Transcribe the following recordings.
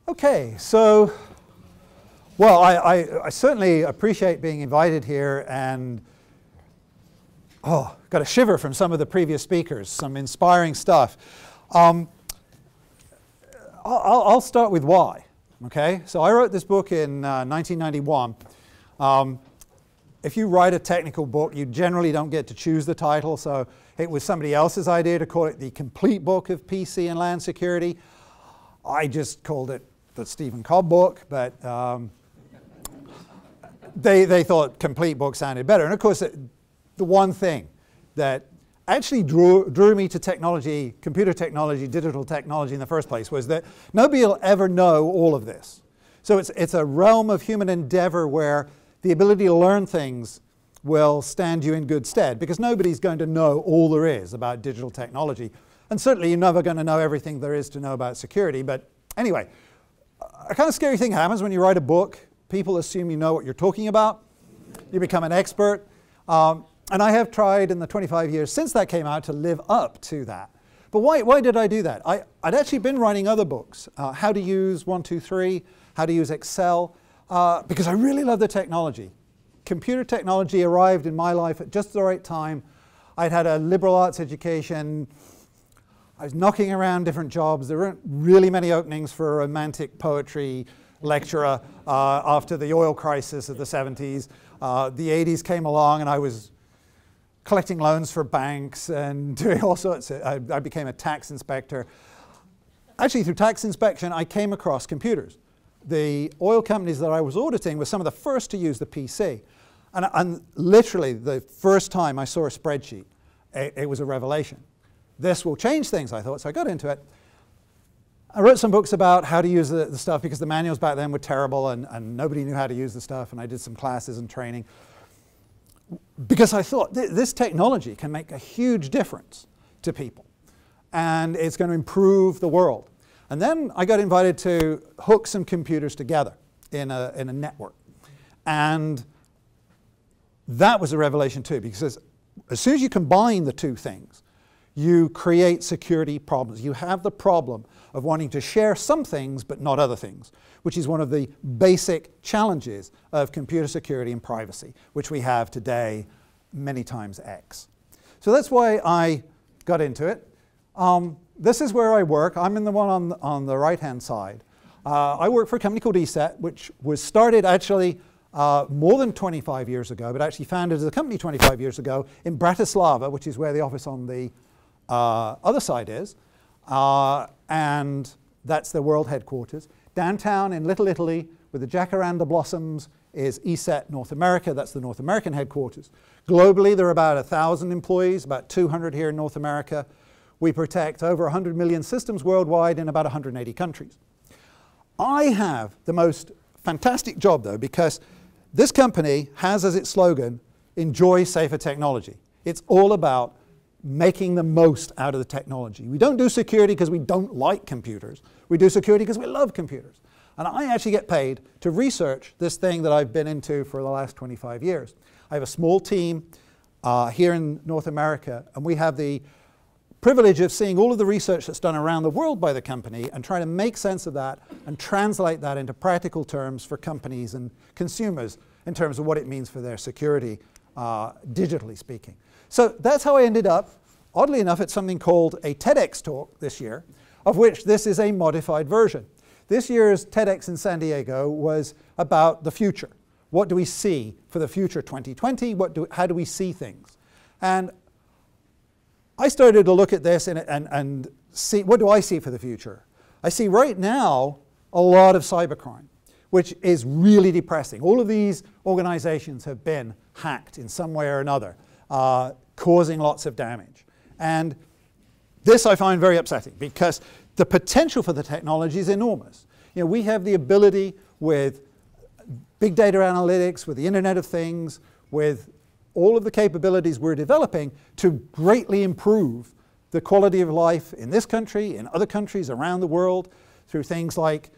Okay, so, well, I certainly appreciate being invited here, and got a shiver from some of the previous speakers, some inspiring stuff. I'll start with why, okay? So I wrote this book in 1991. If you write a technical book, you generally don't get to choose the title, so it was somebody else's idea to call it the complete book of PC and LAN security. I just called it the Stephen Cobb book, but they thought complete book sounded better. And of course, the one thing that actually drew me to technology, computer technology, digital technology in the first place was that nobody will ever know all of this. So it's a realm of human endeavor where the ability to learn things will stand you in good stead, because nobody's going to know all there is about digital technology. And certainly you're never going to know everything there is to know about security. But anyway, a kind of scary thing happens when you write a book. People assume you know what you're talking about. You become an expert. And I have tried in the 25 years since that came out to live up to that. But why did I do that? I'd actually been writing other books, how to use 123, how to use Excel, because I really love the technology. Computer technology arrived in my life at just the right time. I'd had a liberal arts education. I was knocking around different jobs. There weren't really many openings for a romantic poetry lecturer after the oil crisis of the 70s. The 80s came along and I was collecting loans for banks and doing all sorts. I became a tax inspector. Actually, through tax inspection, I came across computers. The oil companies that I was auditing were some of the first to use the PC. And literally, the first time I saw a spreadsheet, it was a revelation. This will change things, I thought, so I got into it. I wrote some books about how to use the stuff because the manuals back then were terrible and nobody knew how to use the stuff, and I did some classes and training. Because I thought this technology can make a huge difference to people, and it's going to improve the world. And then I got invited to hook some computers together in a network. And that was a revelation too, because as soon as you combine the two things, you create security problems. You have the problem of wanting to share some things but not other things, which is one of the basic challenges of computer security and privacy, which we have today many times X. So that's why I got into it. This is where I work. I'm in the one on the right-hand side. I work for a company called ESET, which was started actually more than 25 years ago, but actually founded as a company 25 years ago in Bratislava, which is where the office on the other side is. And that's the world headquarters. Downtown in Little Italy with the jacaranda blossoms is ESET North America. That's the North American headquarters. Globally, there are about 1,000 employees, about 200 here in North America. We protect over 100 million systems worldwide in about 180 countries. I have the most fantastic job, though, because this company has as its slogan, enjoy safer technology. It's all about making the most out of the technology. We don't do security because we don't like computers. We do security because we love computers. And I actually get paid to research this thing that I've been into for the last 25 years. I have a small team here in North America, and we have the privilege of seeing all of the research that's done around the world by the company and trying to make sense of that and translate that into practical terms for companies and consumers in terms of what it means for their security, digitally speaking. So that's how I ended up, oddly enough, at something called a TEDx talk this year, of which this is a modified version. This year's TEDx in San Diego was about the future. What do we see for the future 2020? How do we see things? And I started to look at this and see, what do I see for the future? I see right now a lot of cybercrime, which is really depressing. All of these organizations have been hacked in some way or another, causing lots of damage. And this I find very upsetting because the potential for the technology is enormous. You know, we have the ability with big data analytics, with the Internet of Things, with all of the capabilities we're developing to greatly improve the quality of life in this country, in other countries around the world, through things like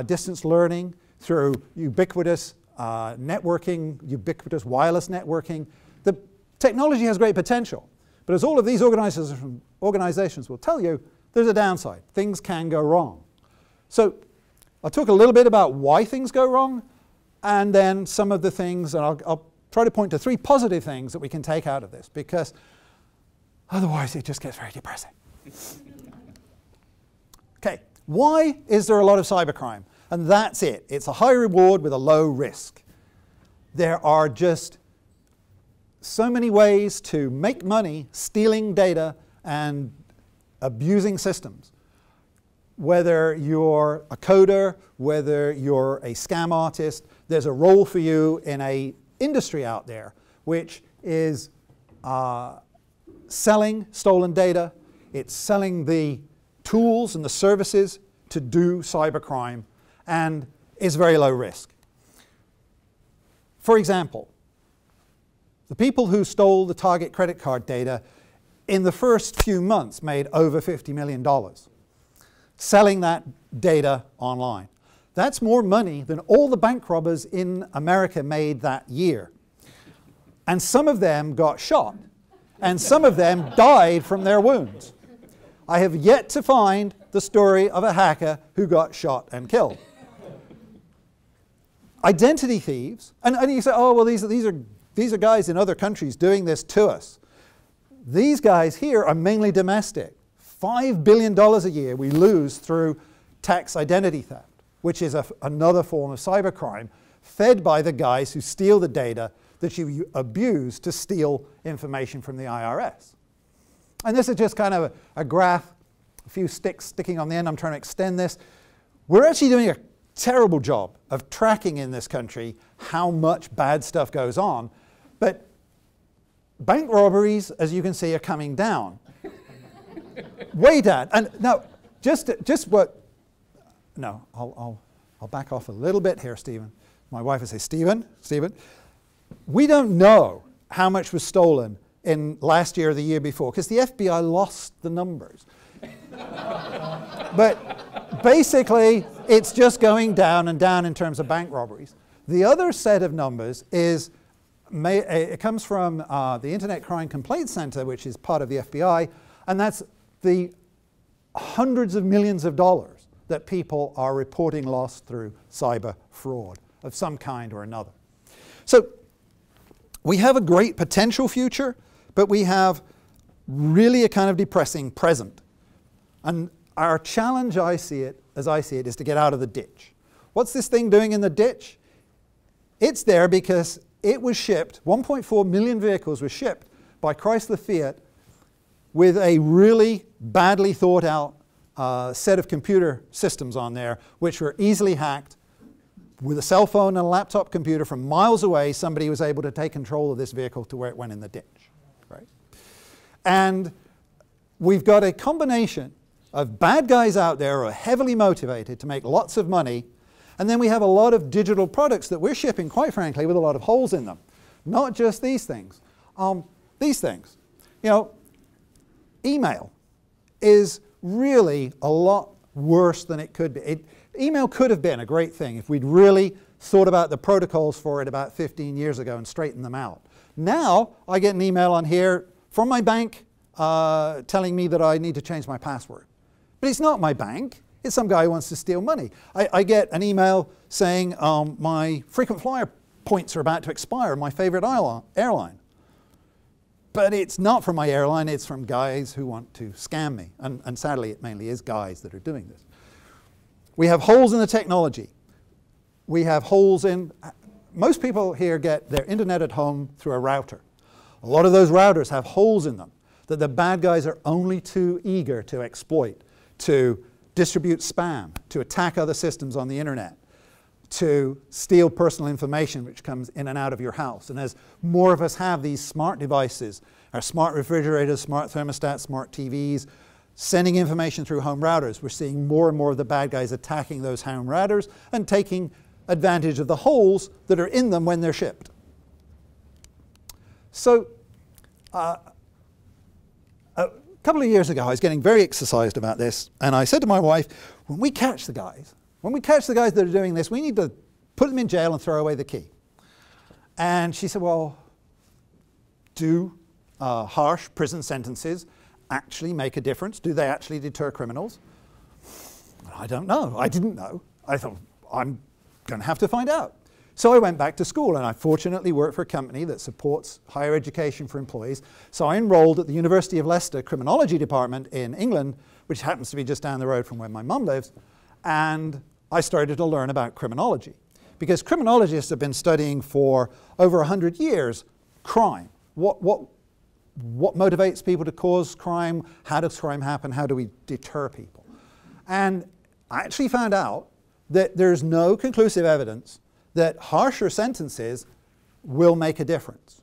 distance learning, through ubiquitous networking, ubiquitous wireless networking. The technology has great potential, but as all of these organizations will tell you, there's a downside. Things can go wrong. So I'll talk a little bit about why things go wrong, and then some of the things, and I'll try to point to 3 positive things that we can take out of this, because otherwise it just gets very depressing. Okay, why is there a lot of cybercrime? And that's it. It's a high reward with a low risk. There are just so many ways to make money stealing data and abusing systems. Whether you're a coder, whether you're a scam artist, there's a role for you in an industry out there which is selling stolen data. It's selling the tools and the services to do cybercrime, and is very low risk. For example, the people who stole the Target credit card data in the first few months made over $50 million selling that data online. That's more money than all the bank robbers in America made that year. And some of them got shot, and some of them died from their wounds. I have yet to find the story of a hacker who got shot and killed. Identity thieves, and you say, oh, well, these are guys in other countries doing this to us. These guys here are mainly domestic. $5 billion a year we lose through tax identity theft, which is another form of cybercrime fed by the guys who steal the data that you abuse to steal information from the IRS. And this is just kind of a graph, a few sticks sticking on the end. I'm trying to extend this. We're actually doing a terrible job of tracking in this country how much bad stuff goes on. But bank robberies, as you can see, are coming down. Way down. And now, just what... No, I'll back off a little bit here, Stephen. My wife would say, Stephen, we don't know how much was stolen in last year or the year before, because the FBI lost the numbers. But basically, it's just going down and down in terms of bank robberies. The other set of numbers is, it comes from the Internet Crime Complaint Center, which is part of the FBI, and that's the hundreds of millions of dollars that people are reporting lost through cyber fraud of some kind or another. So we have a great potential future, but we have really a kind of depressing present. And our challenge, as I see it, is to get out of the ditch. What's this thing doing in the ditch? It's there because it was shipped, 1.4 million vehicles were shipped by Chrysler Fiat with a really badly thought out set of computer systems on there, which were easily hacked. With a cell phone and a laptop computer from miles away, somebody was able to take control of this vehicle to where it went in the ditch. Right? And we've got a combination of bad guys out there who are heavily motivated to make lots of money, and then we have a lot of digital products that we're shipping, quite frankly, with a lot of holes in them. Not just these things. These things. You know, email is really a lot worse than it could be. Email could have been a great thing if we'd really thought about the protocols for it about 15 years ago and straightened them out. Now, I get an email on here from my bank telling me that I need to change my password. But it's not my bank. It's some guy who wants to steal money. I get an email saying my frequent flyer points are about to expire in my favorite airline. But it's not from my airline. It's from guys who want to scam me. And sadly, it mainly is guys that are doing this. We have holes in the technology. We have holes in... Most people here get their internet at home through a router. A lot of those routers have holes in them that the bad guys are only too eager to exploit, to distribute spam, to attack other systems on the internet, to steal personal information which comes in and out of your house. And as more of us have these smart devices, our smart refrigerators, smart thermostats, smart TVs, sending information through home routers, we're seeing more and more of the bad guys attacking those home routers and taking advantage of the holes that are in them when they're shipped. So a couple of years ago, I was getting very exercised about this, and I said to my wife, when we catch the guys that are doing this, we need to put them in jail and throw away the key. And she said, well, do harsh prison sentences actually make a difference? Do they actually deter criminals? I don't know. I didn't know. I thought, I'm going to have to find out. So I went back to school, and I fortunately worked for a company that supports higher education for employees. So I enrolled at the University of Leicester Criminology Department in England, which happens to be just down the road from where my mum lives, and I started to learn about criminology. Because criminologists have been studying for over 100 years crime. What motivates people to cause crime? How does crime happen? How do we deter people? And I actually found out that there's no conclusive evidence that harsher sentences will make a difference.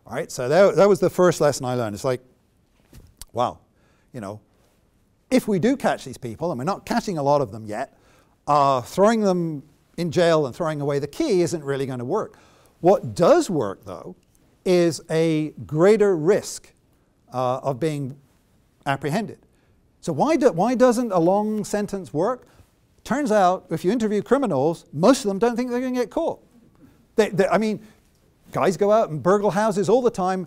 All right, so that was the first lesson I learned. It's like, wow, you know, if we do catch these people, and we're not catching a lot of them yet, throwing them in jail and throwing away the key isn't really going to work. What does work, though, is a greater risk of being apprehended. So why doesn't a long sentence work? Turns out, if you interview criminals, most of them don't think they're going to get caught. I mean, guys go out and burgle houses all the time,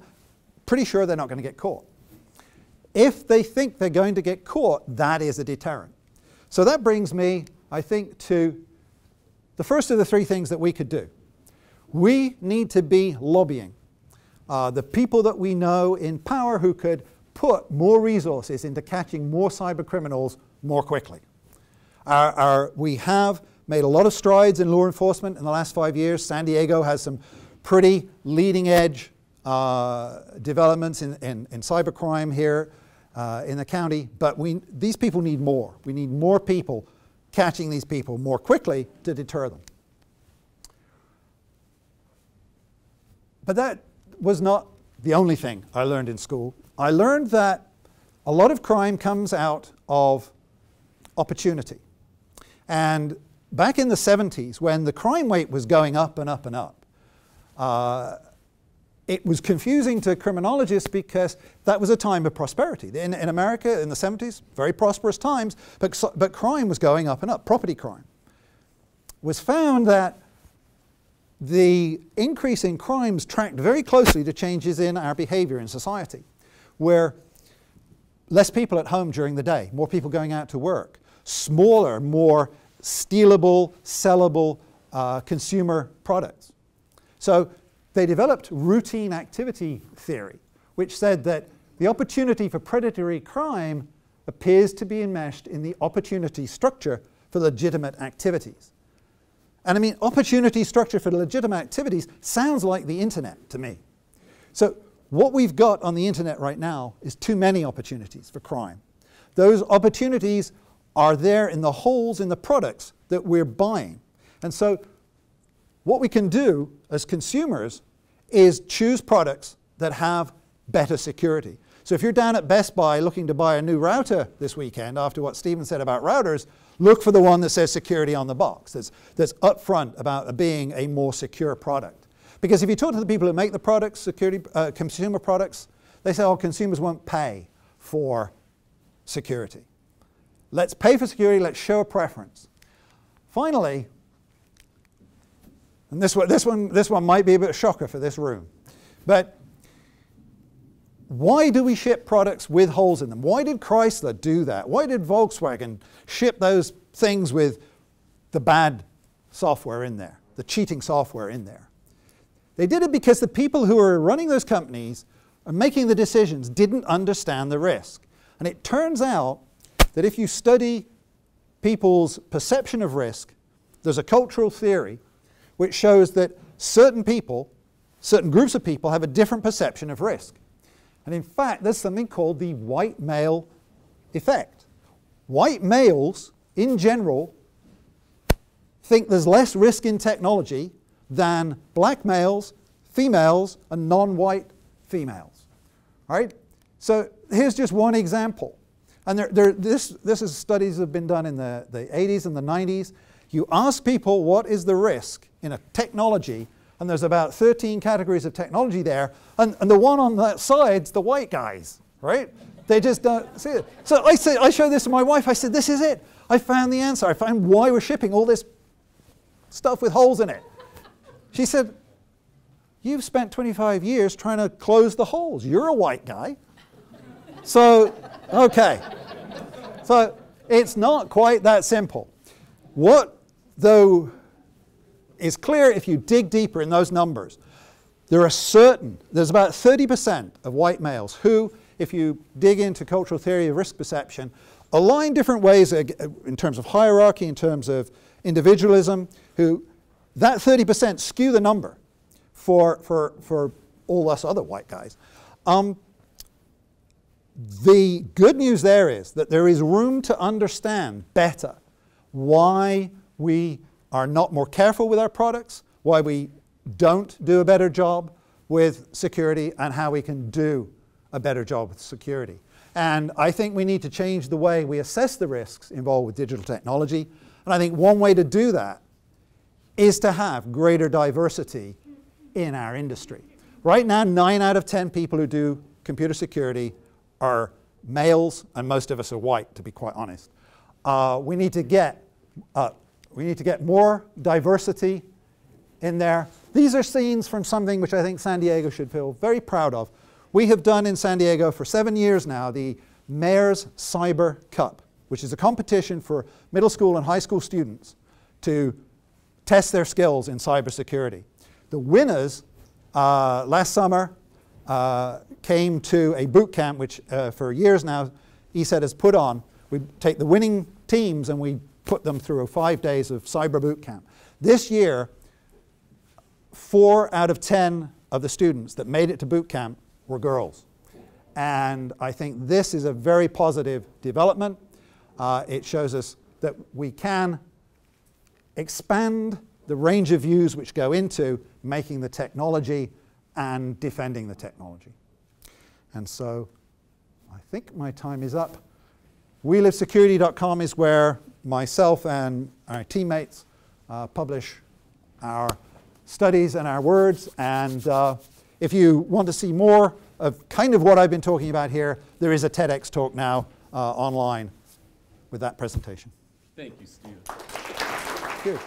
pretty sure they're not going to get caught. If they think they're going to get caught, that is a deterrent. So that brings me, I think, to the first of the three things that we could do. We need to be lobbying the people that we know in power who could put more resources into catching more cyber criminals more quickly. We have made a lot of strides in law enforcement in the last 5 years. San Diego has some pretty leading edge developments in cybercrime here in the county, but these people need more. We need more people catching these people more quickly to deter them. But that was not the only thing I learned in school. I learned that a lot of crime comes out of opportunity. And back in the 70s, when the crime rate was going up and up and up, it was confusing to criminologists because that was a time of prosperity. In America in the 70s, very prosperous times, but crime was going up and up, property crime. It was found that the increase in crimes tracked very closely to changes in our behavior in society, where less people at home during the day, more people going out to work, smaller, more stealable, sellable consumer products. So they developed routine activity theory, which said that the opportunity for predatory crime appears to be enmeshed in the opportunity structure for legitimate activities. And I mean, opportunity structure for legitimate activities sounds like the internet to me. So what we've got on the internet right now is too many opportunities for crime. Those opportunities are there in the holes in the products that we're buying. And so what we can do as consumers is choose products that have better security. So if you're down at Best Buy looking to buy a new router this weekend, after what Stephen said about routers, look for the one that says security on the box, that's upfront about being a more secure product. Because if you talk to the people who make the products, consumer products, they say, oh, consumers won't pay for security. Let's pay for security, let's show a preference. Finally, and this one might be a bit of a shocker for this room, but why do we ship products with holes in them? Why did Chrysler do that? Why did Volkswagen ship those things with the bad software in there, the cheating software in there? They did it because the people who are running those companies and making the decisions didn't understand the risk. And it turns out that if you study people's perception of risk, there's a cultural theory which shows that certain people, certain groups of people have a different perception of risk. And in fact, there's something called the white male effect. White males, in general, think there's less risk in technology than black males, females, and non-white females. All right? So here's just one example. And this is studies that have been done in the 80s and the 90s. You ask people what is the risk in a technology, and there's about 13 categories of technology there, and the one on that side's the white guys, right? They just don't see it. So I showed this to my wife. I said, this is it. I found the answer. I found why we're shipping all this stuff with holes in it. She said, you've spent 25 years trying to close the holes. You're a white guy. So, okay. So it's not quite that simple. What though is clear if you dig deeper in those numbers, there's about 30% of white males who, if you dig into cultural theory of risk perception, align different ways in terms of hierarchy, in terms of individualism, who that 30% skew the number for all us other white guys. The good news there is that there is room to understand better why we are not more careful with our products, why we don't do a better job with security, and how we can do a better job with security. And I think we need to change the way we assess the risks involved with digital technology. And I think one way to do that is to have greater diversity in our industry. Right now, 9 out of 10 people who do computer security are males, and most of us are white, to be quite honest. We need to get more diversity in there. These are scenes from something which I think San Diego should feel very proud of. We have done in San Diego for 7 years now the Mayor's Cyber Cup, which is a competition for middle school and high school students to test their skills in cybersecurity. The winners last summer came to a boot camp which for years now ESET has put on. We take the winning teams and we put them through 5 days of cyber boot camp. This year, 4 out of 10 of the students that made it to boot camp were girls. And I think this is a very positive development. It shows us that we can expand the range of views which go into making the technology and defending the technology. And so I think my time is up. WeLiveSecurity.com is where myself and our teammates publish our studies and our words. And if you want to see more of kind of what I've been talking about here, there is a TEDx talk now online with that presentation. Thank you, Steve. Thank you.